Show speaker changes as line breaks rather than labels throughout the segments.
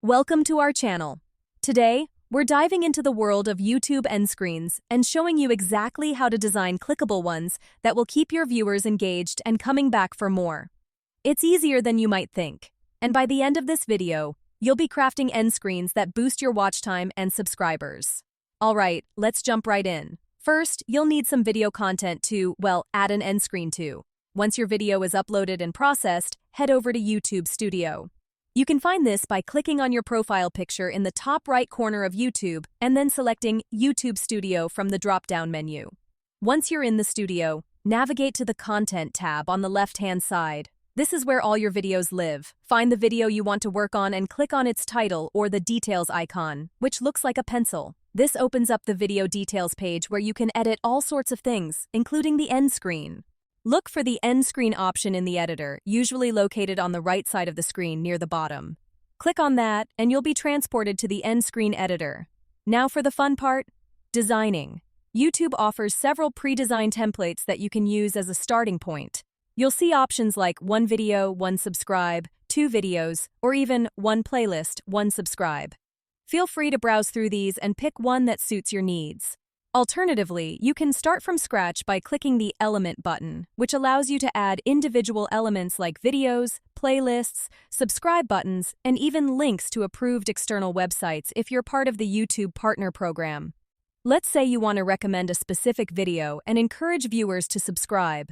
Welcome to our channel. Today, we're diving into the world of YouTube end screens and showing you exactly how to design clickable ones that will keep your viewers engaged and coming back for more. It's easier than you might think, and by the end of this video, you'll be crafting end screens that boost your watch time and subscribers. Alright, let's jump right in. First, you'll need some video content to, add an end screen to. Once your video is uploaded and processed, head over to YouTube Studio. You can find this by clicking on your profile picture in the top right corner of YouTube and then selecting YouTube Studio from the drop-down menu. Once you're in the studio, navigate to the Content tab on the left-hand side. This is where all your videos live. Find the video you want to work on and click on its title or the Details icon, which looks like a pencil. This opens up the Video Details page where you can edit all sorts of things, including the end screen. Look for the end screen option in the editor, usually located on the right side of the screen near the bottom. Click on that, and you'll be transported to the end screen editor. Now for the fun part, designing. YouTube offers several pre-designed templates that you can use as a starting point. You'll see options like 1 video, 1 subscribe, 2 videos, or even 1 playlist, 1 subscribe. Feel free to browse through these and pick one that suits your needs. Alternatively, you can start from scratch by clicking the Element button, which allows you to add individual elements like videos, playlists, subscribe buttons, and even links to approved external websites if you're part of the YouTube Partner Program. Let's say you want to recommend a specific video and encourage viewers to subscribe.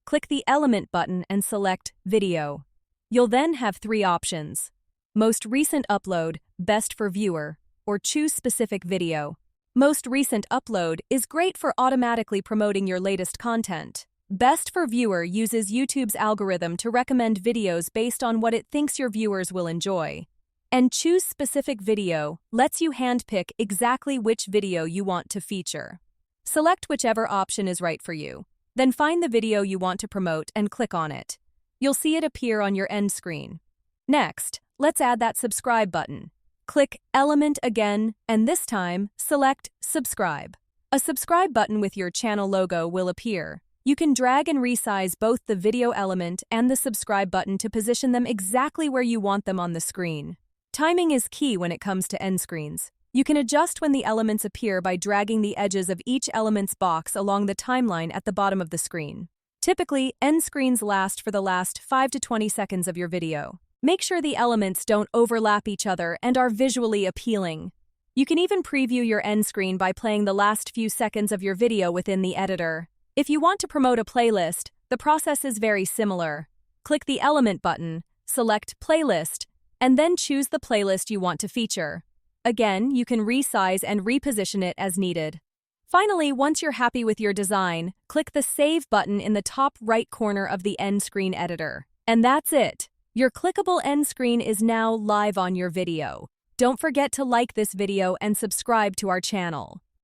Click the Element button and select Video. You'll then have 3 options: Most Recent Upload, Best for Viewer, or Choose Specific Video. Most Recent Upload is great for automatically promoting your latest content. Best for Viewer uses YouTube's algorithm to recommend videos based on what it thinks your viewers will enjoy. And Choose Specific Video lets you handpick exactly which video you want to feature. Select whichever option is right for you. Then find the video you want to promote and click on it. You'll see it appear on your end screen. Next, let's add that subscribe button. Click Element again, and this time, select Subscribe. A subscribe button with your channel logo will appear. You can drag and resize both the video element and the subscribe button to position them exactly where you want them on the screen. Timing is key when it comes to end screens. You can adjust when the elements appear by dragging the edges of each element's box along the timeline at the bottom of the screen. Typically, end screens last for the last 5 to 20 seconds of your video. Make sure the elements don't overlap each other and are visually appealing. You can even preview your end screen by playing the last few seconds of your video within the editor. If you want to promote a playlist, the process is very similar. Click the Element button, select Playlist, and then choose the playlist you want to feature. Again, you can resize and reposition it as needed. Finally, once you're happy with your design, click the Save button in the top right corner of the end screen editor. And that's it. Your clickable end screen is now live on your video. Don't forget to like this video and subscribe to our channel.